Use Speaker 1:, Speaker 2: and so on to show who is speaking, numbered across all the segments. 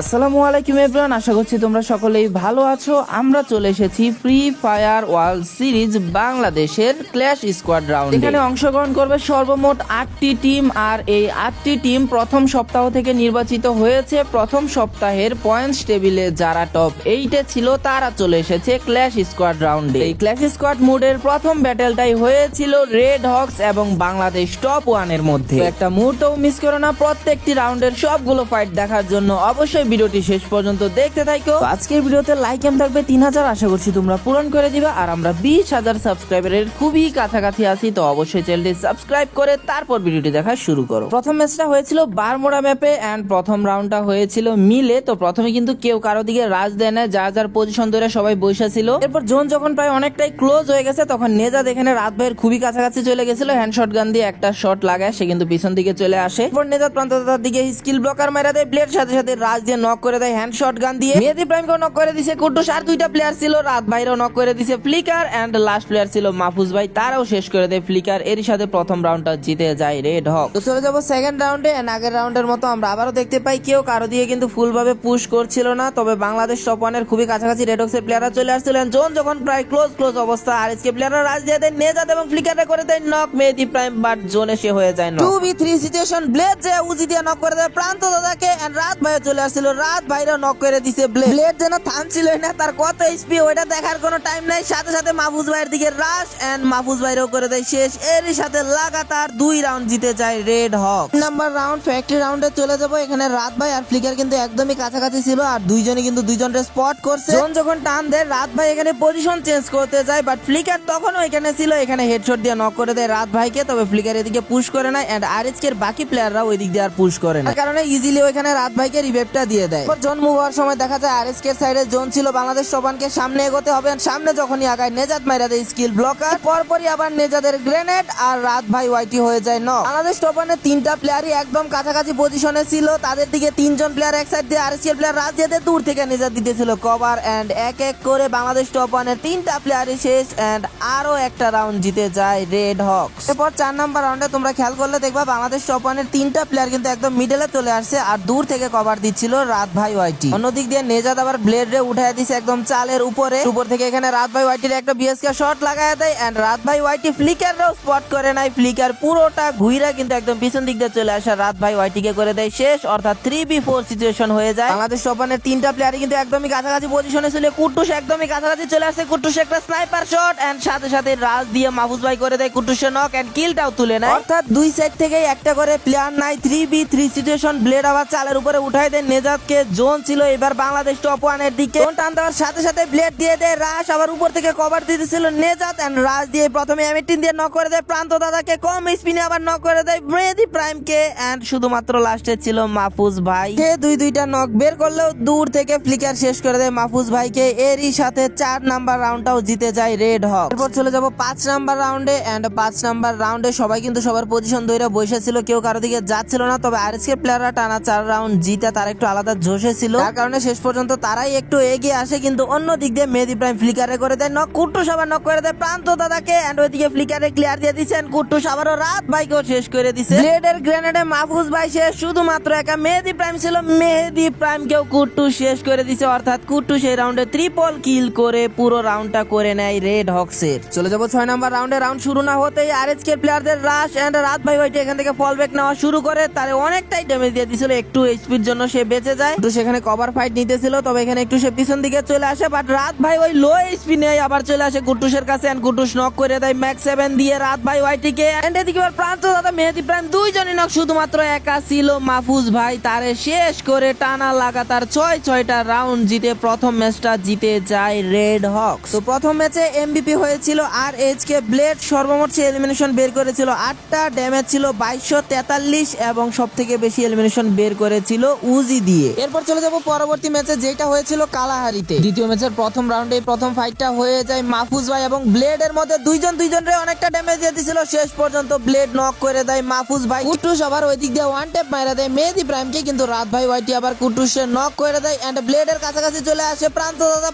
Speaker 1: আসসালামু আলাইকুম এভরিওয়ান, আশা করছি তোমরা সকলেই ভালো আছো। আমরা চলে এসেছি ফ্রি ফায়ার ওয়ার্ল্ড সিরিজ বাংলাদেশের ক্ল্যাশ স্কোয়াড রাউন্ড। এখানে অংশগ্রহণ করবে সর্বমোট 8টি টিম, আর এই 8টি টিম প্রথম সপ্তাহ থেকে নির্বাচিত হয়েছে। প্রথম সপ্তাহের পয়েন্টস টেবিলে যারা টপ 8-এ ছিল তারা চলে এসেছে ক্ল্যাশ স্কোয়াড রাউন্ডে। এই ক্ল্যাশ স্কোয়াড মুডের প্রথম ব্যাটেলটাই হয়েছিল রেড হক্স এবং বাংলাদেশ টপ 1-এর মধ্যে। একটা মুহূর্তও মিস করো না, প্রত্যেকটি রাউন্ডের সবগুলো ফাইট দেখার জন্য অবশ্যই ভিডিওটি শেষ পর্যন্ত দেখতে থাকো। আজকের ভিডিওতে লাইক এম থাকবে 3000, আশা করছি তোমরা পূরণ করে দিবা। আর আমরা 20,000 সাবস্ক্রাইবারের খুবই কাছাকাছি আছি, তো অবশ্যই চ্যানেলটি সাবস্ক্রাইব করে তারপর ভিডিওটি দেখা শুরু করো। প্রথম ম্যাচটা হয়েছিল বারমোড়া ম্যাপে এন্ড প্রথম রাউন্ডটা হয়েছিল মিলে। তো প্রথমে কিন্তু কেউ কারো দিকে রাজ দেয় না, যার যার পজিশন ধরে সবাই বসে ছিল। এরপর জোন যখন প্রায় অনেকটাই ক্লোজ হয়ে গেছে তখন নেজাদ এখানে রাত ভাইয়ের খুবই কাছাকাছি চলে গেছিল। হ্যান্ডশট গান দিয়ে একটা শট লাগায়, সে কিন্তু পিছন দিকে চলে আসে। এরপর নেজাদ প্রান্তদাতার দিকে স্কিল ব্লকার মারা দেয়, ব্লেড সাথে সাথে রাজ দিয়ে নক করে দেয় হ্যান্ডশট গান দিয়ে। মেহেদী প্রাইমকেও নক করে দিছে কুট্টুস, আর দুইটা প্লেয়ার ছিল রাত ভাইরাও নক করে দিছে ফ্লিকার, এন্ড লাস্ট প্লেয়ার ছিল মাহফুজ ভাই, তারাও শেষ করে দেয় ফ্লিকার। এর সাথে প্রথম রাউন্ডটা জিতে যায় রেড হক। তো চলে যাবো সেকেন্ড রাউন্ডে। আগের রাউন্ডের মতো আমরা আবারও দেখতে পাই কেউ কারো দিয়ে কিন্তু ফুল ভাবে পুশ করছিল না, তবে বাংলাদেশ টপ 1-এর খুবই কাছাকাছি রেড হক্সের প্লেয়াররা চলে আসছিলেন। জোন যখন প্রায় ক্লোজ অবস্থা, আর এসকে প্লেয়াররা রাজ দিয়ে দেয় নেজাদ এবং ফ্লিকারে করে দেয় নক মেহেদী প্রাইম, বাট জোনে সে হয়ে যায় না। 2v3 সিচুয়েশন, ব্লেড যে উজি দিয়ে নক করে দেয় প্রান্ত দাদাকে, এন্ড রাত ভাই চলে আসছিল, রাত ভাইরা নক করে দিছে। ব্লেড যেন থামছিল না, তার কত এসপি ওইটা দেখার কোনো টাইম নাই। সাথে সাথে মাহফুজ ভাইয়ের দিকে রাশ, এন্ড মাহফুজ ভাইরাও করে দেয় শেষ। এর সাথে লাগাতার 2 রাউন্ড জিতে যায় রেড হক। নাম্বার রাউন্ড ফ্যাক্টরি রাউন্ডে চলে যাব। এখানে রাত ভাই আর ফ্লিকার কিন্তু একদমই কাছাকাছি ছিল, আর দুইজনে কিন্তু দুইজনের স্পট করছে। জোন যখন টান দেয় রাত ভাই এখানে পজিশন চেঞ্জ করতে যায়, বাট ফ্লিকার তখনও এখানে ছিল। এখানে হেডশট দিয়ে নক করে দেয় রাত ভাইকে, তবে ফ্লিকার এদিকে পুশ করে না, এন্ড আরএসকে এর বাকি প্লেয়াররা ওই দিক দিয়ে আর পুশ করে না, কারণে ইজিলি ওইখানে রাত ভাইকে রিভাইভটা দিয়ে দেয়। জোন মুভ হওয়ার সময় দেখা যায় আরএসকে এর সাইডে জোন ছিল বাংলাদেশ টপানকে সামনে এগোতে হবে। সামনে যখনই আগায় নেজাদ মাইরা দেয় স্কিল ব্লকার, পরপরই আবার নেজাদের গ্রেনেড, আর রাত ভাই ওয়াইটি হয়ে যায় ন। বাংলাদেশ টপানের 3টা প্লেয়ারই একদম কাছাকাছি পজিশনে ছিল, তাদের দিকে 3জন প্লেয়ার এক সাইড দিয়ে আরএসকে প্লেয়ার রাত দিয়ে দূর থেকে নেজাদ দিতেছিল কভার, এন্ড এক এক করে বাংলাদেশ টপানের 3টা প্লেয়ারই শেষ, এন্ড আরো একটা রাউন্ড জিতে যায় রেড হক্স। এরপর 4 নাম্বার রাউন্ডে তোমরা খেয়াল করলে দেখবা বাংলাদেশ টপানের 3টা প্লেয়ার কিন্তু একদম মিডলে চলে আসছে, আর দূর থেকে কভার দিচ্ছিল রাত ভাই ওয়াইটি। অন্যদিক দিয়ে নেজাদ আবার ব্লেড রে উঠায় দিছে একদম চালের উপরে, উপর থেকে এখানে রাত ভাই ওয়াইটির একটা বিএসকে শট লাগায় দেয়, এন্ড রাত ভাই ওয়াইটি ফ্লিকার রাও স্পট করে নাই। ফ্লিকার পুরোটা ঘুইরা কিন্তু একদম পিছন দিক দিয়ে চলে আসা রাত ভাই ওয়াইটি কে করে দেয় শেষ, অর্থাৎ 3v4 সিচুয়েশন হয়ে যায়। বাংলাদেশ টপানের 3টা প্লেয়ারই কিন্তু একদমই কাছাকাছি পজিশনে ছিল। কুট্টুস একদমই কাছাকাছি চলে আসছে, কুট্টুস একটা স্নাইপার শট, এন্ড সাথে সাথে রাজ দিয়ে মাহফুজ ভাই করে দেয় কুট্টুসের নক, এন্ড কিলটাও তুলে নেয়। অর্থাৎ দুই সাইড থেকেই একটা করে প্লেয়ার নাই। 3v3 সিচুয়েশন, ব্লেড আবার চালের উপরে উঠায় দেয় নেজাদকে। জোন ছিল এবার বাংলাদেশ টপ 1-এর দিকে, টান দেওয়ার সাথে সাথে ব্লেড দিয়ে দেয় রাশ, আবার উপর থেকে কভার দিতেছিল নেজাদ, এন্ড রাশ দিয়ে প্রথমে M18 দিয়ে নক করে দেয় প্রান্ত দাদাকে, কম স্পিনে আবার নক করে দেয় মেহেদী প্রাইমকে, এন্ড শুধুমাত্র লাস্টে ছিল মাহফুজ ভাই। সে দুইটা নক বের করলেও দূর থেকে ফ্লিকার শেষ করে দেয় মাহফুজ ভাইকে। এরই সাথে 4 নাম্বার রাউন্ডটাও জিতে যায় রেড হক। এরপর চলে যাব 5 নাম্বার রাউন্ডে, এন্ড 5 নাম্বার রাউন্ডে সবাই কিন্তু সবার পজিশন ধরে বসে ছিল, কেউ কারো দিকে যাচ্ছিল না, তবে আরএসকে প্লেয়াররা টানা 4 রাউন্ড জিতে তার একটু আলাদা জোশে ছিল, তার কারণে শেষ পর্যন্ত তারাই একটু এগিয়ে আসে। কিন্তু অন্য দিক দিয়ে মেহেদী প্রাইম ফ্লিকারে করে দেয় নক, কুট্টুস আবার নক করে দেয় প্রান্ত দাদাকে, এন্ড ওইদিকে ফ্লিকারে ক্লিয়ার দিয়ে দিচ্ছেন কুট্টুস, আবারও রাত ভাইকেও শেষ করে দিছে। ব্লেডের গ্রেনেডে মাহফুজ ভাই শেষ, শুধুমাত্র একা মেহেদী প্রাইম ছিল, মেহেদী প্রাইমকেও কুট্টুস শেষ করে দিছে, অর্থাৎ কুট্টুস এই রাউন্ডে ট্রিপল কিল করে পুরো রাউন্ডটা করে নেয় রেড হক্সের। চলে যাব 6 নাম্বার রাউন্ডে। রাউন্ড শুরু না হতেই আরএসকে প্লেয়ারদের রাশ, এন্ড রাত ভাই ওইটি এখান থেকে ফল ব্যাক নেওয়া শুরু করে, তার অনেকটাই ড্যামেজ দিয়ে দিছিল, একটু এইচপির জন্য সে বেঁচে যায়। তো সেখানে কভার ফাইট নিতেছিল, তবে এখানে একটু সে পিছন দিকে চলে আসে, বাট রাত ভাই ওই লো এইচপি নিয়ে আবার চলে আসে কুট্টুসের কাছে, এন্ড কুট্টুস নক করে দেয় ম্যাক্স 7 দিয়ে রাত ভাই ওয়াইটিকে, এন্ড এদিকে প্রান্ত দাদা মেহেদী প্রাইম দুইজনই নক, শুধুমাত্র একা ছিল মাহফুজ ভাই, তারে শেষ করে টানা লাগাতার 6টা রাউন্ড জিতে প্রথম ম্যাচটা জিতে যায় রেড হক্স। তো প্রথম ম্যাচে এমভিপি হয়েছিল আরএইচকে ব্লেড, সর্বমোট সে এলিমিনেশন বের করেছিল 8টা, ড্যামেজ ছিল 2243, এবং সবথেকে বেশি এলিমিনেশন বের করেছিল উজি দিয়ে। এরপর চলে যাব পরবর্তী ম্যাচে, যেটা হয়েছিল কালাহারিতে। দ্বিতীয় ম্যাচের প্রথম রাউন্ডে প্রথম ফাইটটা হয়ে যায় মাহফুজ ভাই এবং ব্লেডের মধ্যে, দুইজনের অনেকটা ড্যামেজ দিয়ে দিছিল, শেষ পর্যন্ত ব্লেড নক করে দেয় মাহফুজ ভাই। কুট্টুস আবার ওই দিক দিয়ে ওয়ান ট্যাপ মারা দেয় মেহেদী প্রাইমকে, কিন্তু রাত ভাই ওয়াইটি আবার কুট্টুসের নক করে দেয়, এন্ড ব্লেডের কাছাকাছি চলে আসে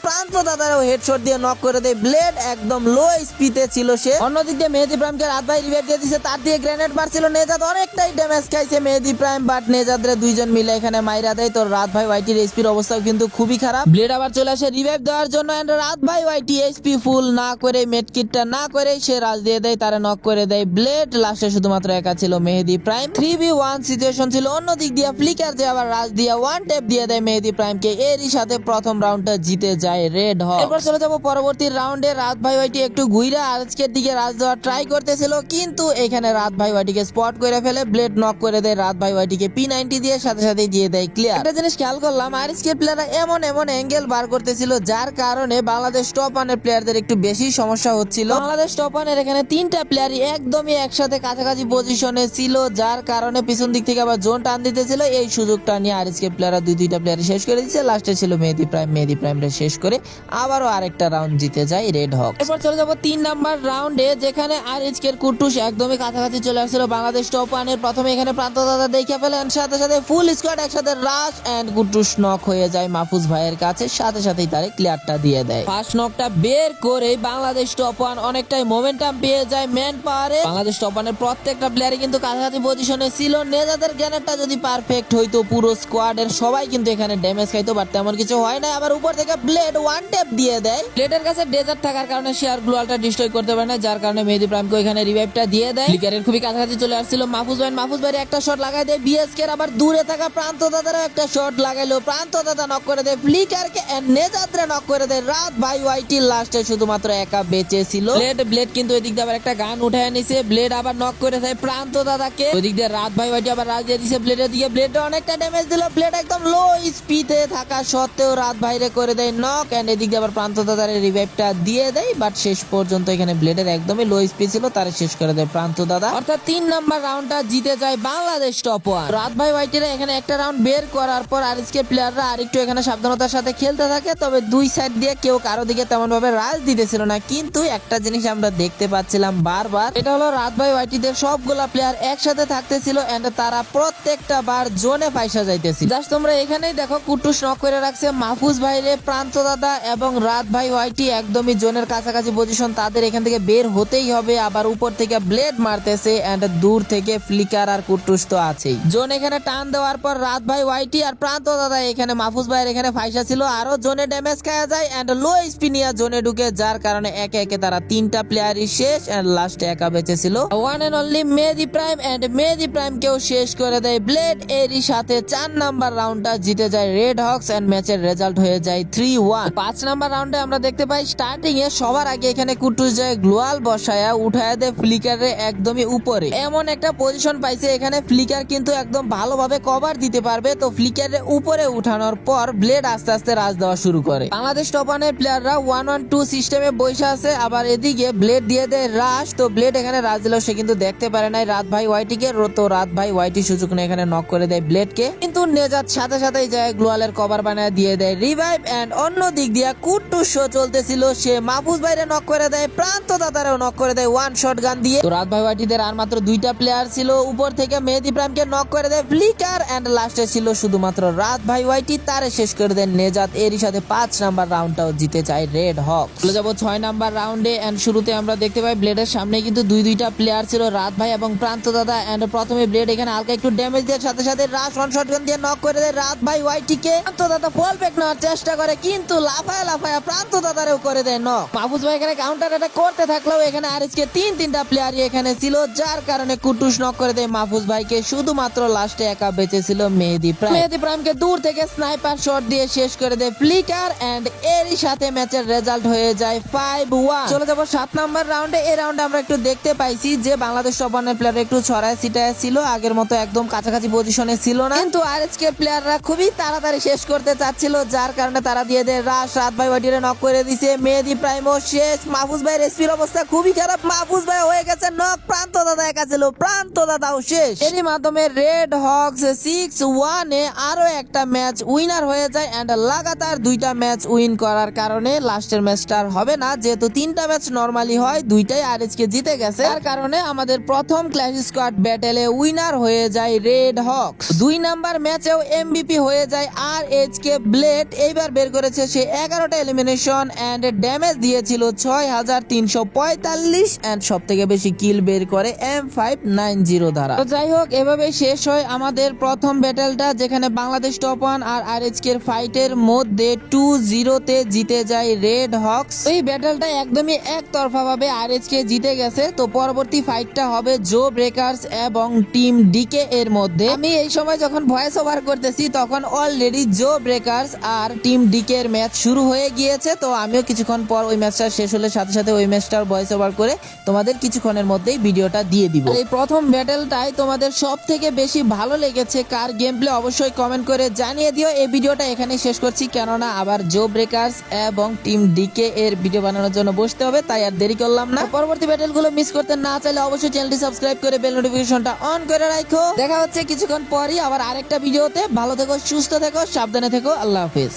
Speaker 1: প্রান্ত দাদারও হেডশট দিয়ে নক করে দেয়। ব্লেড একদম লো স্পিডে ছিল সে। অন্যদিক দিয়ে মেহেদী প্রাইমকে রাত ভাই রিভাইভ দিয়ে দিছে, তার দিয়ে গ্রেনেড মারছিল নেজাদ, অনেকটাই ড্যামেজ খাইছে মেহেদী প্রাইম, বাট নেজাদরে দুইজন মিলে এখানে মাইরা দেয়। তো রাত ভাই ওয়াইটির এসপির অবস্থাও কিন্তু খুবই খারাপ। ব্লেড আবার চলে আসে রিভাইভ দেওয়ার জন্য এন্ড রাত ভাই ওয়াইটি এসপি ফুল না করে মেডকিটটা না করে সে রাজ দিয়ে দেয়, তারা নক করে দেয় ব্লেড। লাস্টে শুধুমাত্র একা ছিল মেহেদি প্রাইম। 3v1 সিচুয়েশন ছিল, অন্য দিক দিয়ে ফ্লিকার যে আবার রাজ দিয়ে ওয়ান ট্যাপ দিয়ে দেয় মেহেদি প্রাইমকে, এরই সাথে প্রথম রাউন্ডটা জিতে যায় রেড হক। এরপর চলে যাবো পরবর্তী রাউন্ডে। রাত ভাই ওয়াইটি একটু ঘুইরা আজকের দিকে রাজ দেওয়ার ট্রাই করতেছিল, কিন্তু এখানে রাত ভাই ওয়াইটিকে স্পট করে ফেলে ব্লেড নক করে দেয় রাত ভাই ওয়াইটিকে P90 দিয়ে, সাথে সাথে দিয়ে দেয় ক্লিয়ার। একটা জিনিস খেয়াল করলাম, আরএসকে প্লেয়াররা এমন এমন অ্যাঙ্গেল বার করতেছিল যার কারণে বাংলাদেশ টপ ওয়ানের প্লেয়ারদের একটু বেশি সমস্যা হচ্ছিল। বাংলাদেশ টপ ওয়ানের এখানে তিনটা প্লেয়ারই একদমই একসাথে কাছাকাছি পজিশনে ছিল, যার কারণে পিছন দিক থেকে আবার জোন টান দিতেছিল। এই সুযোগটা নিয়ে আরএসকে প্লেয়াররা দুইটা প্লেয়ারই শেষ করে দিচ্ছে। লাস্টে ছিল মেহেদি প্রাইম, মেহেদি প্রাইমরে শেষ করে আবারও আরেকটা রাউন্ড জিতে যায় রেড হক। এরপর চলে যাবো 3 নাম্বার রাউন্ডে, যেখানে আরএসকের কুটুস একদমই কাছাকাছি চলে আসছিল বাংলাদেশ টপ ওয়ানের। প্রথমে এখানে প্রান্ত দাদা দেখে ফেলেন, সাথে সাথে ফুল স্কোয়াড একসাথে রাশ এন্ড কুটুস নক হয়ে যায় মাহফুজ ভাইয়ের কাছে, সাথে সাথেই তারে ক্লিয়ারটা দিয়ে দেয়। ফার্স্ট নকটা বের করে বাংলাদেশ টপ ওয়ান অনেকটাই মোমেন্টাম পেয়ে যায় ম্যান পাওয়ারে। বাংলাদেশ টপ ওয়ানের প্রত্যেকটা প্লেয়ারই কিন্তু কাছাকাছি পজিশনে ছিল। নেজাদের গ্যানেটটা যদি পারফেক্ট হইতো পুরো স্কোয়াডের সবাই কিন্তু এখানে ড্যামেজ খাইতো, বাট তেমন কিছু হয় না। আবার উপর থেকে ব্লেড ওয়ান ট্যাপ দিয়ে দেয়। ব্লেডের কাছে ডেজার্ট থাকার কারণে সে আর গ্লোয়ালটা ডিস্ট্রয় করতে পারে না, যার কারণে মেহেদি প্রাইমকে এখানে রিভাইভটা দিয়ে দেয়। ফ্লিকারের খুবই কাছাকাছি চলে আসছিল মাহফুজ ভাই, মাহফুজ ভাই একটা শট লাগাই দেয় বিএসকে, আবার দূরে থাকা প্রান্ত দাদারও একটা শট লাগাইলো, প্রান্ত দাদা নক করে দেয় ফ্লিকারকে এন্ড নেজাদরে নক করে দেয় রাত ভাই ওয়াইটি। লাস্টে শুধুমাত্র একা বেঁচে ছিল ব্লেড কিন্তু এদিক দিয়ে আবার একটা গান উঠায় নিছে, ব্লেড আবার নক করে দেয় প্রান্ত দাদাকে। ওইদিক দিয়ে রাত ভাই ওয়াইটি আবার রাজ দিয়ে দিছে ব্লেডের দিকে, ব্লেড অনেকটা ড্যামেজ দিল। ব্লেড একদম লো স্পিডে থাকা সত্ত্বেও রাত ভাইরে করে দেয় নক এন্ড এদিক দিয়ে আবার প্রান্ত দাদার রিভাইভটা দিয়ে দেয়, বাট শেষ পর্যন্ত এখানে ব্লেডের একদমই লো স্পিড ছিল, তারে শেষ করে দেয় প্রান্ত দাদা। অর্থাৎ 3 নাম্বার রাউন্ডটা জিতে যায় বাংলাদেশ টপ ওয়ান। রাত ভাই ওয়াইটিরা এখানে একটা রাউন্ড বের করার পর আরএসকে প্লেয়াররা আরেকটু এখানে সাবধানতার সাথে খেলতে থাকে, তবে দুই সাইড দিয়ে কেউ কারো দিকে তেমন ভাবে রাজ দিতেছিল না। কিন্তু একটা জিনিস আমরা দেখতে পাচ্ছিলাম বারবার, এটা হলো রাত ভাই ওয়াইটিদের সবগুলা প্লেয়ার একসাথে থাকতেছিল এন্ড তারা প্রত্যেকটা বার জোনে পয়সা যাইতেছিল। জাস্ট তোমরা এখানেই দেখো কুটুস নক করে রাখছে মাহফুজ ভাইরে, প্রান্ত দাদা এবং রাত ভাই ওয়াইটি একদমই জোনের কাছাকাছি পজিশন, তাদের এখান থেকে বের হতেই হবে। আবার উপর থেকে ব্লেড মারতেছে এন্ড দূর থেকে ফ্লিকার আর কুটুস তো আছেই। জোন এখানে টান দেওয়ার পর রাত ভাই ওয়াইটি আর প্রান্ত দাদা এখানে মাহফুজ ভাইয়ের এখানে ফাইসা ছিল, আরো জোনে ড্যামেজ খাওয়া যায় এন্ড লো স্পিনিয়া জোনে ঢুকে, যার কারণে একে একে তারা তিনটা প্লেয়ারই শেষ এন্ড লাস্টে একা বেঁচে ছিল one and only Mehedi Prime and Mehedi Prime কেও শেষ করে দেয় ব্লেড। এরই সাথে 4 নাম্বার রাউন্ডটা জিতে যায় রেড হকস এন্ড ম্যাচের রেজাল্ট হয়ে যায় 3-1। 5 নাম্বার রাউন্ডে আমরা দেখতে পাই স্টার্টিং এ সবার আগে এখানে কুটুস যায় গ্লোয়াল বসায়া উঠায় দেয় ফ্লিকারের একদমই উপরে। এমন একটা পজিশন পাইছে এখানে ফ্লিকার কিন্তু একদম ভালোভাবে কভার দিতে পারবে, তো ফ্লিকারের উপরে উঠানোর পর ব্লেড আস্তে আস্তে রাজ দেওয়া শুরু করে। বাংলাদেশ টপ ওয়ানের প্লেয়াররা 1-1-2 সিস্টেমে বসে আছে, আবার এদিকে ব্লেড দিয়ে দেয় রাশ, তো ব্লেড এখানে রাজ দিল, সে কিন্তু দেখতে পারে নাই রাত ভাই ওয়াইটিকে, তো রাত ভাই ওয়াইটি সুযোগ নিয়ে এখানে নক করে দেয় ব্লেডকে, কিন্তু নেজাত সাথে সাথেই যায় গ্লোয়ালের কভার বানায় দিয়ে দেয় রিভাইভ এন্ড অন্য দিক দিয়ে কুট্টু শো চলতেছিল, সে মাহফুজ ভাইরে নক করে দেয়, প্রান্ত দাদারেও নক করে দেয় ওয়ান শট গান দিয়ে। তো রাত ভাই ওয়াইটিদের আর মাত্র 2টা প্লেয়ার ছিল, উপর থেকে মেহেদি প্রাইমকে নক করে দেয় ফ্লিকার এন্ড লাস্টে ছিল শুধুমাত্র রাত ভাই ওয়াইটি, তারে শেষ করে দেয় নেজাত। এরই সাথে 5 নাম্বার রাউন্ডটাও জিতে যায় রেড হক। চলে যাবো 6 নাম্বার রাউন্ডে এন্ড শুরুতে আমরা দেখতে পাই ব্লেডের সামনে কিন্তু 2টা প্লেয়ার ছিল, রাত ভাই এবং প্রান্ত দাদা এন্ড প্রথমে ব্লেড এখানে হালকা একটু ড্যামেজ দেওয়ার সাথে সাথে রাশ ওয়ান শটগান দিয়ে নক করে দেয় রাত ভাই ওয়াইটিকে। প্রান্ত দাদা ফল ব্যাক নেওয়ার চেষ্টা করে, কিন্তু লাফায় লাফায় প্রান্ত দাদারেও করে দেয় নক। মাহফুজ ভাই এখানে কাউন্টার অ্যাটাক করতে থাকলেও এখানে আরএসকে 3টা প্লেয়ারই এখানে ছিল, যার কারণে কুটুস নক করে দেয় মাহফুজ ভাইকে। শুধুমাত্র লাস্টে একা বেঁচে ছিল মেহেদি প্রাইম। মেহেদি প্রাইমকে দূর থেকে স্নাইপার শট দিয়ে শেষ করে দেয় ফ্লিকার এন্ড এরই সাথে ম্যাচের রেজাল্ট হয়ে যায় 5-1। চলে যাবো 7 নাম্বার রাউন্ডে। এই রাউন্ডে আমরা একটু দেখতে পাইছি যে বাংলাদেশ টপ ওয়ানের প্লেয়ার একটু ছড়ায় ছিটায় ছিল, আগের মতো একদম কাছাকাছি পজিশনে ছিল না, কিন্তু আরএসকে প্লেয়াররা খুবই তাড়াতাড়ি শেষ করতে চাচ্ছিল, যার কারণে তারা দিয়ে দেয় রাশ। রাত ভাই ওয়াইটিরে নক করে দিছে, মেহেদি প্রাইমও শেষ। মাহফুজ ভাইয়ের এসপির অবস্থা খুবই খারাপ, মাহফুজ ভাই হয়ে গেছে নক, প্রান্ত দাদা একা ছিল, প্রান্ত দাদাও শেষ। এরই মাধ্যমে রেড হকস 6-1 আরো একটা ম্যাচ উইনার হয়ে যায় এন্ড লাগাতার 2টা ম্যাচ উইন করার কারণে লাস্টের ম্যাচটা হবে না, যেহেতু 3টা ম্যাচ নরমালি হয়, 2টাই আরএসকে জিতে গেছে, তার কারণে আমাদের প্রথম ক্ল্যাশ স্কোয়াড ব্যাটেলে উইনার হয়ে যায় রেড হকস। 2 নাম্বার ম্যাচেও এমভিপি হয়ে যায় আরএসকে ব্লেড। এইবার বের করেছে সে 11টা এলিমিনেশন এন্ড ড্যামেজ দিয়েছিল 6345 এন্ড সব থেকে বেশি কিল বের করে M590 দ্বারা। তো যাই হোক, এভাবে শেষ হয় আমাদের প্রথম ব্যাটেলটা, যেখানে এখানে বাংলাদেশ টপ 1 আর আরএচকে এর ফাইটের মধ্যে 2-0 জিতে যায় রেড হক্স। এই ব্যাটলটা একদমই একতরফা ভাবে আরএচকে জিতে গেছে। তো পরবর্তী ফাইটটা হবে জো ব্রেকার্স এবং টিম ডিকে এর মধ্যে। আমি এই সময় যখন ভয়েস ওভার করতেছি তখন অলরেডি জো ব্রেকার্স আর টিম ডিকে এর ম্যাচ শুরু হয়ে গিয়েছে। তো আমিও কিছুক্ষণ পর ওই ম্যাচটা শেষ হলে সাথে সাথে ওই ম্যাচটার ভয়েস ওভার করে তোমাদের কিছুক্ষণের মধ্যেই ভিডিওটা দিয়ে দিব। এই প্রথম ব্যাটেলটাই তোমাদের সব থেকে বেশি ভালো লেগেছে কার গেম প্লে অবশ্যই কমেন্ট করে জানিয়ে দিও। এই ভিডিওটা এখানে শেষ করছি, কেননা আবার জো ব্রেকার্স এবং টিম ডিকে এর ভিডিও বানানোর জন্য বসতে হবে, তাই আর দেরি করলাম না। পরবর্তী ব্যাটেল গুলো মিস করতে না চাইলে অবশ্যই চ্যানেলটি সাবস্ক্রাইব করে বেল নোটিফিকেশনটা অন করে রাখো। দেখা হচ্ছে কিছুক্ষণ পরই আবার আরেকটা ভিডিওতে। ভালো থেকো, সুস্থ থেকো, সাবধানে থেকো। আল্লাহ হাফেজ।